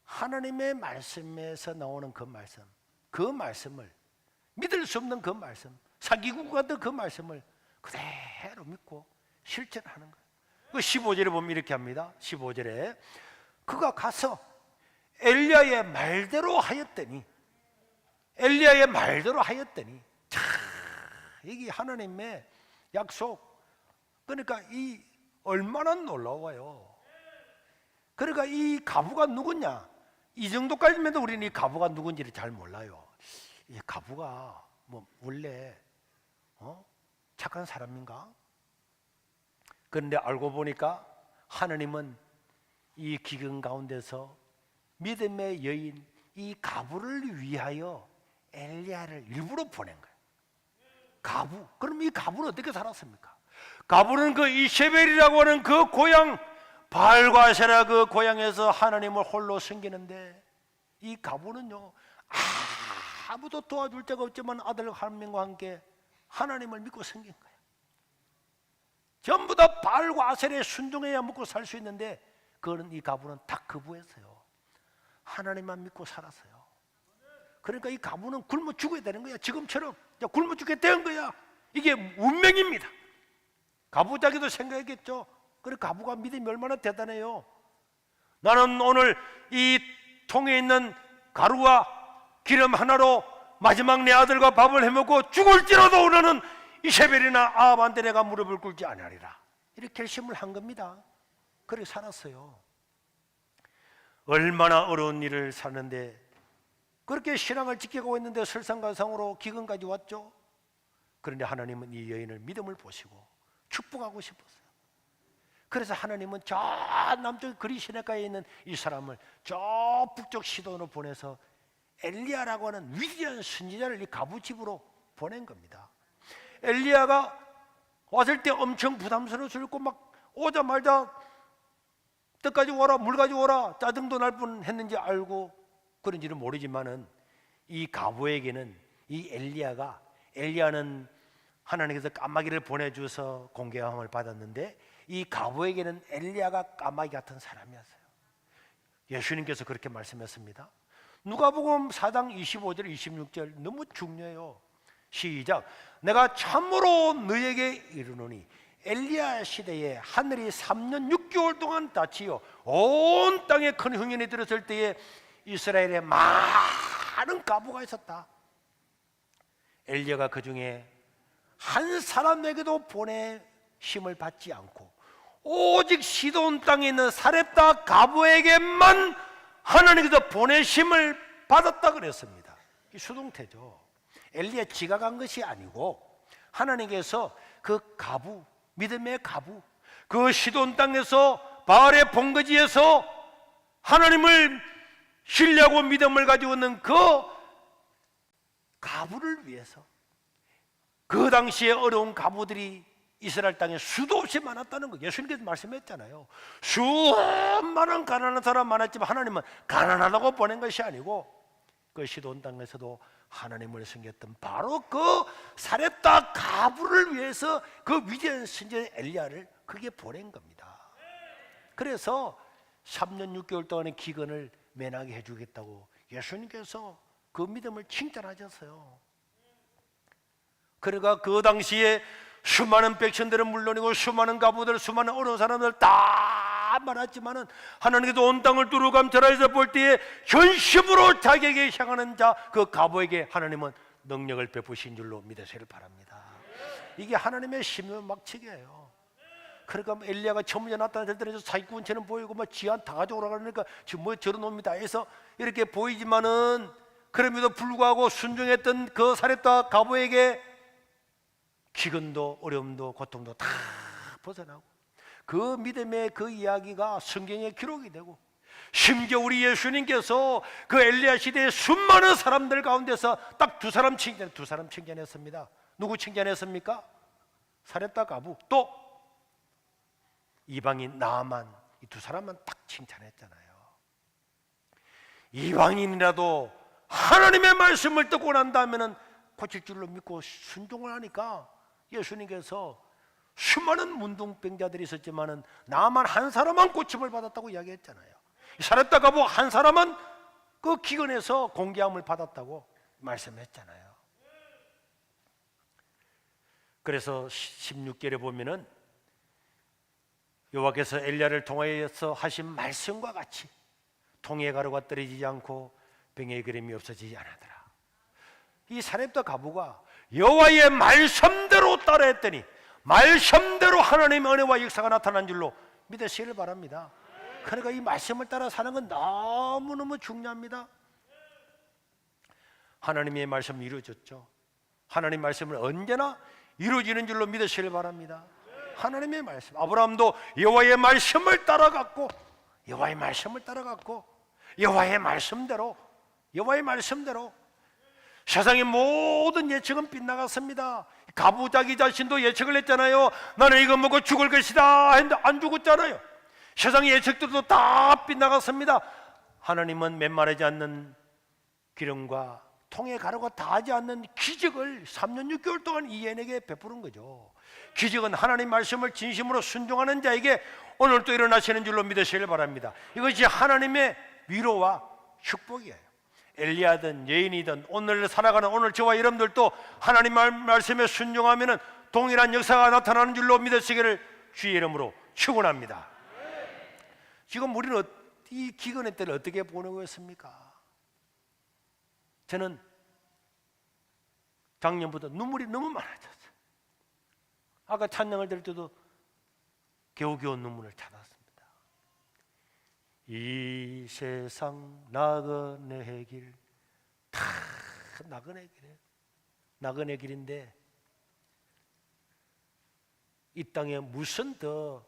하나님의 말씀에서 나오는 그 말씀을 믿을 수 없는 그 말씀, 사기꾼 같은 그 말씀을 그대로 믿고 실천하는 거예요. 그 15절에 보면 이렇게 합니다. 15절에 그가 가서 엘리야의 말대로 하였더니, 자, 이게 하나님의 약속. 그러니까 이 얼마나 놀라워요. 그러니까 이 과부가 누구냐? 이 정도까지면 우리는 이 과부가 누군지를 잘 몰라요. 이 과부가 뭐 원래 착한 사람인가? 그런데 알고 보니까 하나님은 이 기근 가운데서 믿음의 여인 이 과부를 위하여 엘리야를 일부러 보낸 거예요. 과부. 그럼 이 과부는 어떻게 살았습니까? 과부는 그 이세벨이라고 하는 그 고향, 바알과 아세라 그 고향에서 하나님을 홀로 섬기는데, 이 과부는요, 아무도 도와줄 데가 없지만 아들 한 명과 함께 하나님을 믿고 섬긴 거예요. 전부 다 바알과 아세라에 순종해야 먹고 살 수 있는데, 그거는 이 과부는 다 거부했어요. 하나님만 믿고 살았어요. 그러니까 이 과부는 굶어 죽어야 되는 거야. 지금처럼 굶어 죽게 된 거야. 이게 운명입니다. 과부 자기도 생각했겠죠. 그래, 과부가 믿음이 얼마나 대단해요. 나는 오늘 이 통에 있는 가루와 기름 하나로 마지막 내 아들과 밥을 해먹고 죽을지라도 나는 이세벨이나 아합한테 내가 무릎을 꿇지 아니하리라, 이렇게 결심을 한 겁니다. 그렇게 살았어요. 얼마나 어려운 일을 사는데 그렇게 신앙을 지켜가고 있는데 설상가상으로 기근까지 왔죠. 그런데 하나님은 이 여인을 믿음을 보시고 축복하고 싶었어요. 그래서 하나님은 저 남쪽 그리 시내가에 있는 이 사람을 저 북쪽 시돈으로 보내서 엘리야라고 하는 위대한 선지자를 이 과부 집으로 보낸 겁니다. 엘리야가 왔을 때 엄청 부담스러웠고 막 오자마자 떡 가지고 오라, 물 가지고 오라, 짜증도 날 뻔했는지 알고 그런지는 모르지만은 이 과부에게는 이 엘리야는 하나님께서 까마귀를 보내주어서 공개함을 받았는데, 이 과부에게는 엘리야가 까마귀 같은 사람이었어요. 예수님께서 그렇게 말씀했습니다. 누가복음 4장 25절 26절 너무 중요해요. 시작. 내가 참으로 너에게 이르노니 엘리야 시대에 하늘이 3년 6개월 동안 닫히어 온 땅에 큰 흉년이 들었을 때에 이스라엘에 많은 과부가 있었다. 엘리야가 그 중에 한 사람에게도 보내심을 받지 않고 오직 시돈 땅에 있는 사렙다 과부에게만 하나님께서 보내심을 받았다 그랬습니다. 이 수동태죠. 엘리야 지가 간 것이 아니고 하나님께서 그 가부, 믿음의 가부, 그 시돈 땅에서 바알의 본거지에서 하나님을 신뢰하고 믿음을 가지고 있는 그 가부를 위해서, 그 당시에 어려운 가부들이 이스라엘 땅에 수도 없이 많았다는 거 예수님께서 말씀했잖아요. 수많은 가난한 사람 많았지만 하나님은 가난하다고 보낸 것이 아니고 그 시돈 땅에서도 하나님을 섬겼던 바로 그 사렙다 가부를 위해서 그 위대한 선지자 엘리야를 그게 보낸 겁니다. 그래서 3년 6개월 동안의 기근을 면하게 해주겠다고 예수님께서 그 믿음을 칭찬하셨어요. 그러니까 그 당시에 수많은 백성들은 물론이고 수많은 가부들, 수많은 어려운 사람들 다 많았지만은 하나님께서 온 땅을 두루 감찰해서 볼 때에 전심으로 자기에게 향하는 자 그 가부에게 하나님은 능력을 베푸신 줄로 믿으시길 바랍니다. 이게 하나님의 심연막측이에요. 그러니까 엘리야가 처음 나타날 때는 사기꾼처럼 보이고 막 지한 다 가져오라 그러니까 지금 뭐 저런 놈이다 해서 이렇게 보이지만은 그럼에도 불구하고 순종했던 그 사렙다 가부에게 기근도 어려움도 고통도 다 벗어나고 그 믿음의 그 이야기가 성경에 기록이 되고 심지어 우리 예수님께서 그 엘리야 시대의 수많은 사람들 가운데서 딱 두 사람 칭찬했습니다. 누구 칭찬했습니까? 사렙다 가부 또 이방인 나아만, 이 두 사람만 딱 칭찬했잖아요. 이방인이라도 하나님의 말씀을 듣고 난 다음에는 고칠 줄로 믿고 순종을 하니까 예수님께서 수많은 문둥병자들이 있었지만은 나만 한 사람만 고침을 받았다고 이야기했잖아요. 사렙다 가부 한 사람은 그 기근에서 공개함을 받았다고 말씀했잖아요. 그래서 16절에 보면은 여호와께서 엘리야를 통하여서 하신 말씀과 같이 통의 가루가 떨어지지 않고 병의 그림이 없어지지 않았더라. 이 사렙다 가부가 여호와의 말씀대로 따라했더니 말씀대로 하나님의 은혜와 역사가 나타난 줄로 믿으시기를 바랍니다. 그러니까 이 말씀을 따라 사는 건 너무너무 중요합니다. 하나님의 말씀이 이루어졌죠. 하나님의 말씀을 언제나 이루어지는 줄로 믿으시기를 바랍니다. 하나님의 말씀, 아브라함도 여호와의 말씀을 따라갔고 여호와의 말씀을 따라갔고 여호와의 말씀대로 세상의 모든 예측은 빗나갔습니다. 가부 자기 자신도 예측을 했잖아요. 나는 이거 먹고 죽을 것이다 했는데 안 죽었잖아요. 세상의 예측들도 다 빗나갔습니다. 하나님은 메마르지 않는 기름과 통에 가루가 닿지 않는 기적을 3년 6개월 동안 이에게 베푸는 거죠. 기적은 하나님 말씀을 진심으로 순종하는 자에게 오늘도 일어나시는 줄로 믿으시길 바랍니다. 이것이 하나님의 위로와 축복이에요. 엘리야든 예인이든 오늘 살아가는 오늘 저와 여러분들도 하나님 말씀에 순종하면 동일한 역사가 나타나는 줄로 믿으시기를 주의 이름으로 축원합니다. 지금 우리는 이 기근의 때를 어떻게 보내고 있습니까? 저는 작년부터 눈물이 너무 많아졌어요. 아까 찬양을 들을 때도 겨우겨우 눈물을 찾았습니다. 이 세상 나그네 길, 다 나그네 길이에요. 나그네 길인데 이 땅에 무슨 더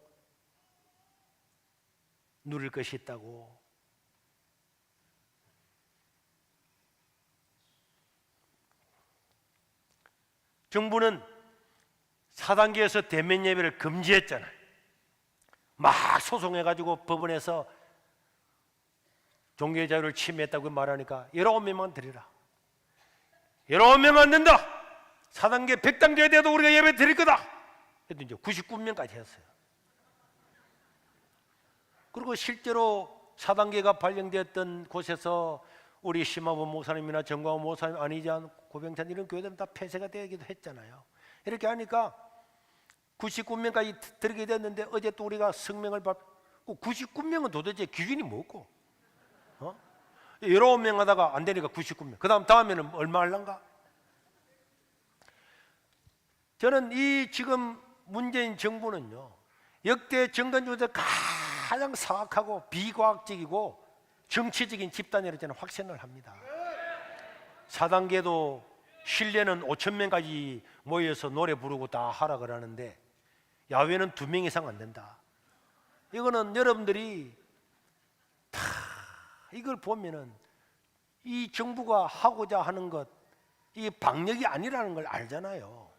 누릴 것이 있다고. 정부는 4단계에서 대면 예배를 금지했잖아요. 막 소송해가지고 법원에서 종교의 자유를 침해했다고 말하니까 19명만 드리라. 19명 안 된다. 4단계 100단계 돼도 우리가 예배 드릴 거다. 그래도 이제 99명까지 했어요. 그리고 실제로 4단계가 발령되었던 곳에서 우리 심화원 목사님이나 정광훈 목사님, 안희찬, 고병찬 이런 교회들은 다 폐쇄가 되기도 했잖아요. 이렇게 하니까 99명까지 들게 됐는데 어제 또 우리가 성명을 받고 99명은 도대체 기준이 뭐고? 19명 하다가 안 되니까 99명. 그 다음에는 얼마 할란가? 저는 이 지금 문재인 정부는요, 역대 정권 중에서 가장 사악하고 비과학적이고 정치적인 집단이라고 저는 확신을 합니다. 4단계도 실내는 5천 명까지 모여서 노래 부르고 다 하라 그러는데 야외는 2명 이상 안 된다. 이거는 여러분들이 다 이걸 보면은 이 정부가 하고자 하는 것, 이 방역이 아니라는 걸 알잖아요.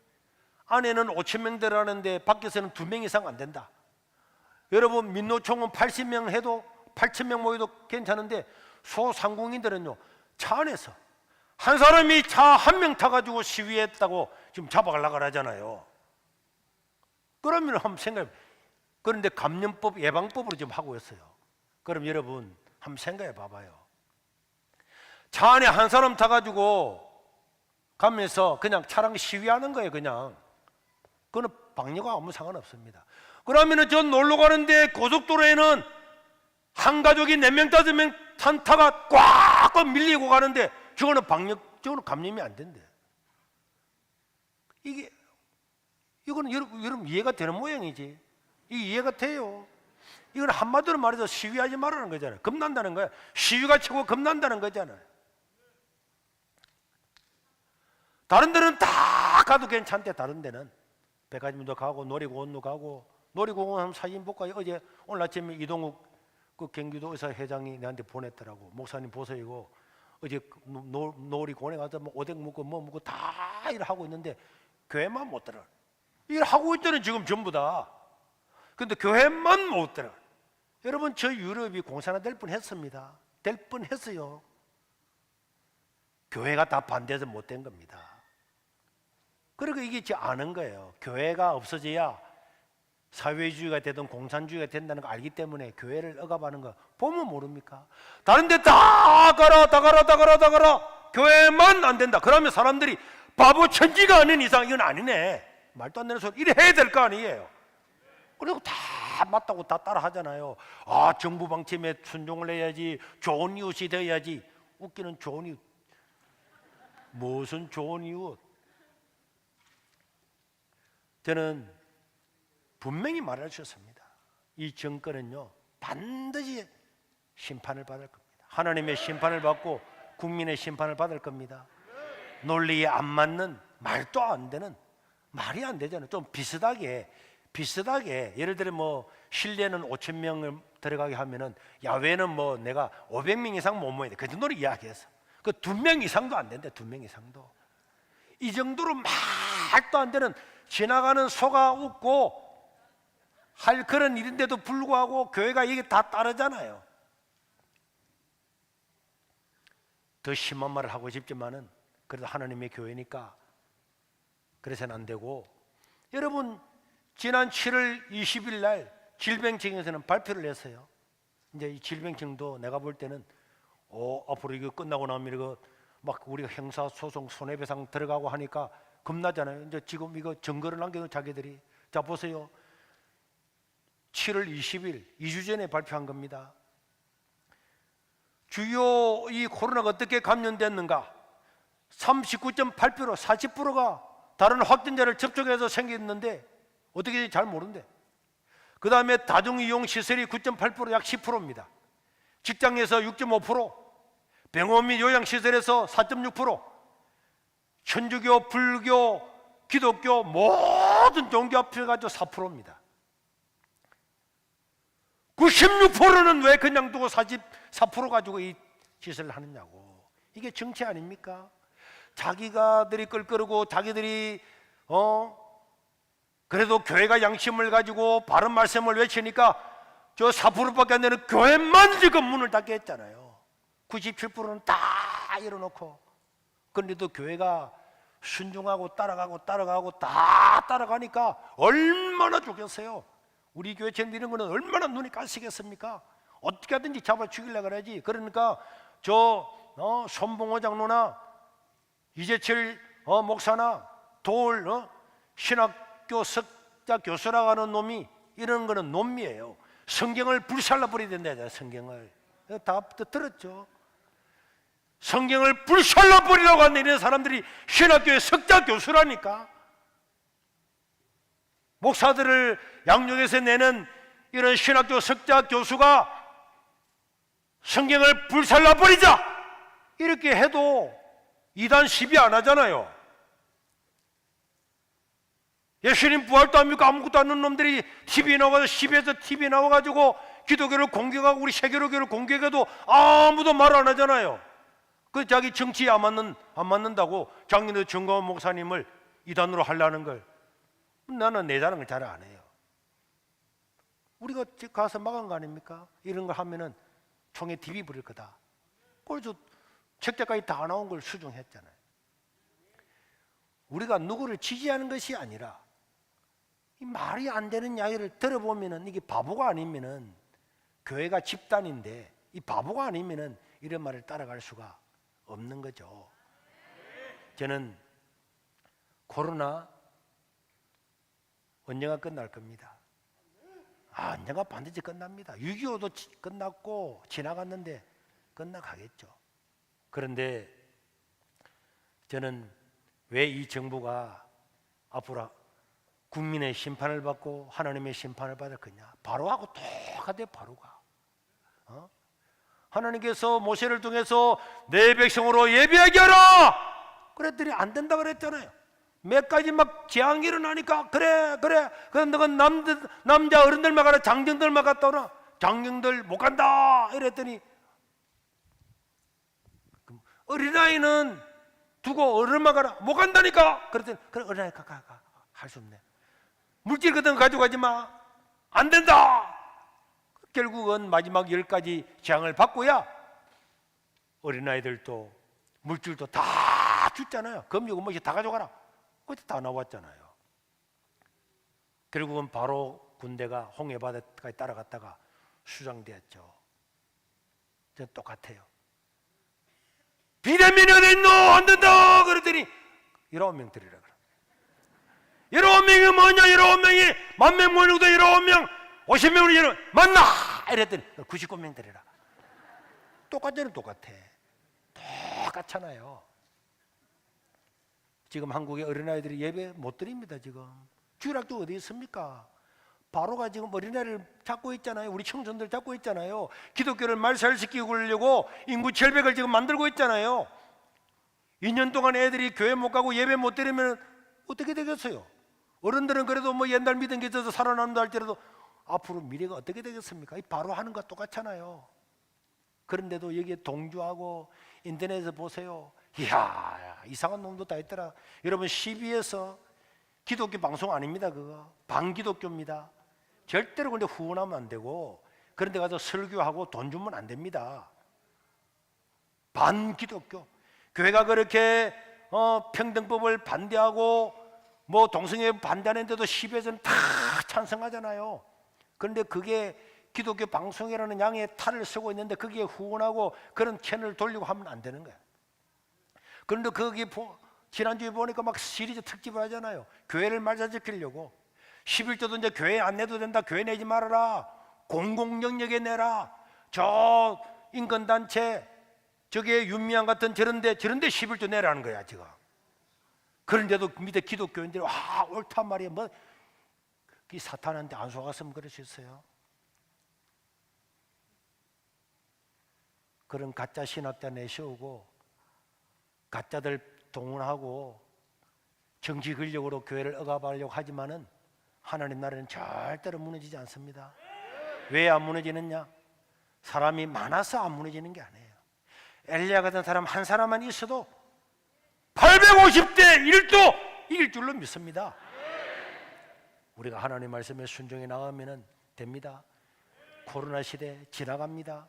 안에는 5천 명 들어가는데 밖에서는 2명 이상 안 된다. 여러분 민노총은 80명 해도 8천 명 모여도 괜찮은데 소상공인들은요, 차 안에서 한 사람이 차 한 명 타가지고 시위했다고 지금 잡아가려고 하잖아요. 그러면 한번 생각해. 그런데 감염법 예방법으로 지금 하고 있어요. 그럼 여러분 한번 생각해 봐봐요. 차 안에 한 사람 타가지고 가면서 그냥 차랑 시위하는 거예요. 그냥 그거는 방역과 아무 상관없습니다. 그러면은 저 놀러 가는데 고속도로에는 한 가족이 4명 5명 탄타가 꽉 밀리고 가는데 저거는 방역, 저거는 감염이 안 된대. 이거는 여러분 이해가 되는 모양이지. 이게 이해가 돼요. 이건 한마디로 말해서 시위하지 말라는 거잖아요. 겁난다는 거야. 시위가 최고 겁난다는 거잖아요. 다른 데는 다 가도 괜찮대. 다른 데는 백화점도 가고 놀이공원도 가고. 놀이공원 한번 사진 볼까요? 어제 오늘 아침에 이동욱 그 경기도 의사회장이 내한테 보냈더라고. 목사님 보세요. 어제 놀이공원에 가서 뭐 오뎅 먹고 뭐 먹고 다 일하고 있는데 교회만 못 들어. 일하고 있잖아요. 지금 전부 다. 근데 교회만 못 들어. 여러분 저 유럽이 공산화 될 뻔했습니다. 될 뻔했어요. 교회가 다 반대해서 못 된 겁니다. 그리고 이게 아는 거예요. 교회가 없어져야 사회주의가 되든 공산주의가 된다는 거 알기 때문에 교회를 억압하는 거 보면 모릅니까? 다른 데 다 가라. 교회만 안 된다. 그러면 사람들이 바보 천지가 아닌 이상 이건 아니네. 말도 안 되는 소리. 이래 해야 될 거 아니에요. 그리고 다 맞다고 다 따라 하잖아요. 아, 정부 방침에 순종을 해야지. 좋은 이웃이 되어야지. 웃기는 좋은 이웃. 무슨 좋은 이웃? 저는 분명히 말하셨습니다. 이 정권은요 반드시 심판을 받을 겁니다. 하나님의 심판을 받고 국민의 심판을 받을 겁니다. 논리에 안 맞는 말도 안 되는 말이 안 되잖아요. 좀 비슷하게 예를 들어 뭐 실내는 5천 명을 들어가게 하면은 야외는 뭐 내가 500명 이상 못 모여야 돼. 그 정도로 이야기했어. 그 2명 이상도 안 된대. 2명 이상도. 이 정도로 말도 안 되는 지나가는 소가 웃고 할 그런 일인데도 불구하고 교회가 이게 다 따르잖아요. 더 심한 말을 하고 싶지만은 그래도 하나님의 교회니까 그래서는 안 되고, 여러분 지난 7월 20일 날 질병청에서는 발표를 했어요. 이제 이 질병청도 내가 볼 때는 앞으로 이거 끝나고 나면 이거 막 우리가 형사소송 손해배상 들어가고 하니까 겁나잖아요. 이제 지금 이거 증거를 남겨놓은 자기들이. 자 보세요. 7월 20일 2주 전에 발표한 겁니다. 주요 이 코로나가 어떻게 감염됐는가? 39.8% 40%가 다른 확진자를 접촉해서 생겼는데 어떻게 될지 잘 모른대. 그 다음에 다중이용시설이 9.8% 약 10%입니다. 직장에서 6.5%, 병원 및 요양시설에서 4.6%, 천주교, 불교, 기독교 모든 종교 합해가지고 4%입니다. 96%는 왜 그냥 두고 44% 가지고 이 짓을 하느냐고. 이게 정치 아닙니까? 자기가들이 끌끌고 자기들이 그래도 교회가 양심을 가지고 바른 말씀을 외치니까 저 4%밖에 안 되는 교회만 지금 문을 닫게 했잖아요. 97%는 다 열어놓고. 그런데도 교회가 순종하고 따라가고 다 따라가니까 얼마나 좋겠어요. 우리 교회처럼 이런 거는 얼마나 눈이 까시겠습니까? 어떻게 하든지 잡아 죽이려고 그러지. 그러니까 저 손봉호 장로나 이재철 목사나 도울 신학교 석자 교수라고 하는 놈이 이런 거는 놈이에요. 성경을 불살라 버려야 된다. 성경을 다 들었죠. 성경을 불살라 버리라고 하는 이런 사람들이 신학교의 석자 교수라니까. 목사들을 양육해서 내는 이런 신학교 석자 교수가 성경을 불살라 버리자 이렇게 해도 이단 시비 안 하잖아요. 예수님 부활도 합니까? 아무것도 안 하는 놈들이 TV에 나와서 시비에서 TV에 나와가지고 기독교를 공격하고 우리 세계로교를 공격해도 아무도 말 안 하잖아요. 그 자기 정치에 안 맞는다고 장인의 정광훈 목사님을 이단으로 하려는 걸 나는 내 자랑을 잘 안 해요. 우리가 가서 막은 거 아닙니까? 이런 걸 하면은 총에 디비 부릴 거다. 그래서 책자까지 다 나온 걸 수정했잖아요. 우리가 누구를 지지하는 것이 아니라 이 말이 안 되는 이야기를 들어보면은 이게 바보가 아니면은 교회가 집단인데 이 바보가 아니면은 이런 말을 따라갈 수가 없는 거죠. 저는 코로나 언젠가 끝날 겁니다. 언젠가 반드시 끝납니다. 6.25도 끝났고 지나갔는데 끝나가겠죠. 그런데 저는 왜 이 정부가 앞으로 국민의 심판을 받고 하나님의 심판을 받을 거냐? 바로하고 똑같아요. 바로가 하나님께서 모세를 통해서 내 백성으로 예배하게 하라 그랬더니 안 된다 그랬잖아요. 몇 가지 막 재앙이 일어나니까 그래 그럼 너가 남자 어른들만 가라 장정들만 갔다 오라. 장정들 못 간다 이랬더니 어린아이는 두고 어른만 가라 못 간다니까. 그랬더니 그래 어린아이 가 할 수 없네. 물질 같은 거 가져가지 마. 안 된다. 결국은 마지막 10가지 재앙을 받고야 어린아이들도 물질도 다 줬잖아요. 금융 뭐지 다 가져가라. 그때 다 나왔잖아요. 결국은 바로 군대가 홍해바다까지 따라갔다가 수장되었죠. 저 똑같아요. 비대면이 어디 있노? 안 된다. 그랬더니 19명 드리라 그래. 19명이 뭐냐? 19명이 10,000명 모이고도 19명 50명으로 만나! 이랬더니 99명 드리라. 똑같잖아요. 똑같잖아요. 지금 한국의 어린아이들이 예배 못 드립니다. 지금 주일학교 어디 있습니까? 바로가 지금 어린아이를 잡고 있잖아요. 우리 청소년들 잡고 있잖아요. 기독교를 말살시키려고 인구 절벽을 지금 만들고 있잖아요. 2년 동안 애들이 교회 못 가고 예배 못 드리면 어떻게 되겠어요? 어른들은 그래도 뭐 옛날 믿은 게 있어서 살아남는다 할지라도 앞으로 미래가 어떻게 되겠습니까? 바로 하는 거 똑같잖아요. 그런데도 여기에 동조하고 인터넷에서 보세요. 이야 이상한 놈도 다 있더라. 여러분 CBS 기독교 방송 아닙니다. 그거 반기독교입니다. 절대로 근데 후원하면 안 되고 그런 데 가서 설교하고 돈 주면 안 됩니다. 반기독교 교회가 그렇게 평등법을 반대하고 뭐 동성애 반대하는데도 CBS는 다 찬성하잖아요. 그런데 그게 기독교 방송이라는 양의 탈을 쓰고 있는데 거기에 후원하고 그런 채널을 돌리고 하면 안 되는 거예요. 그런데 거기 지난주에 보니까 막 시리즈 특집을 하잖아요. 교회를 말살시키려고 11조도 이제 교회 안 내도 된다. 교회 내지 말아라. 공공영역에 내라. 저 인권단체 저게 윤미향 같은 저런데 11조 내라는 거야 지금. 그런데도 밑에 기독교인들이 와 옳단 말이야. 뭐 이 사탄한테 안 속았으면 그럴 수 있어요. 그런 가짜 신학자 내세우고 가짜들 동원하고 정치 권력으로 교회를 억압하려고 하지만은 하나님 나라는 절대로 무너지지 않습니다. 왜 안 무너지느냐? 사람이 많아서 안 무너지는 게 아니에요. 엘리야 같은 사람 한 사람만 있어도 850대 1도 이길 줄로 믿습니다. 우리가 하나님 말씀에 순종해 나가면 됩니다. 코로나 시대 지나갑니다.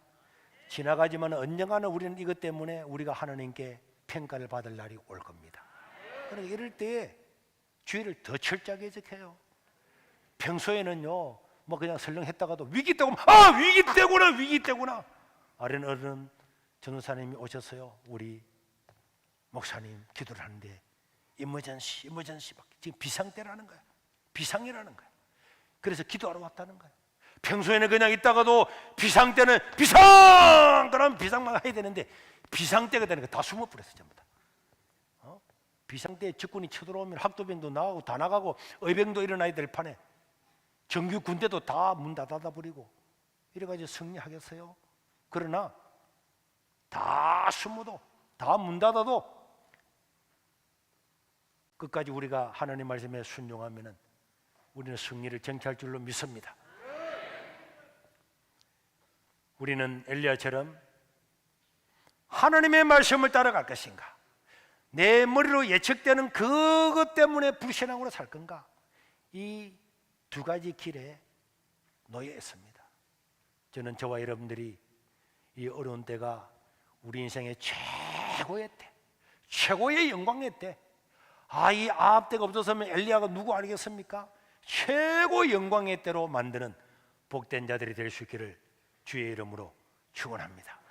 지나가지만 언젠가는 우리는 이것 때문에 우리가 하나님께 평가를 받을 날이 올 겁니다. 그러니까 이럴 때에 주의를 더 철저하게 지켜요. 평소에는요 뭐 그냥 설렁했다가도 위기 때고 위기 때구나 아는 어른 전도사님이 오셨어요. 우리 목사님 기도를 하는데 이머전시 지금 비상때라는 거야. 비상이라는 거야. 그래서 기도하러 왔다는 거야. 평소에는 그냥 있다가도 비상 때는 그러면 비상만 해야 되는데 비상 때가 되니까 다 숨어버렸어 전부 다. 비상 때 적군이 쳐들어오면 학도병도 나가고 다 나가고 의병도 일어나야 될 판에 정규 군대도 다 문 닫아버리고 이래가지고 승리하겠어요? 그러나 다 숨어도 다 문 닫아도 끝까지 우리가 하나님 말씀에 순종하면 우리는 승리를 쟁취할 줄로 믿습니다. 우리는 엘리야처럼 하나님의 말씀을 따라갈 것인가, 내 머리로 예측되는 그것 때문에 불신앙으로 살 건가, 이 두 가지 길에 놓여 있습니다. 저는 저와 여러분들이 이 어려운 때가 우리 인생의 최고의 때, 최고의 영광의 때, 이 아합 때가 없었으면 엘리야가 누구 알겠습니까? 최고 영광의 때로 만드는 복된 자들이 될 수 있기를 주의 이름으로 축원합니다.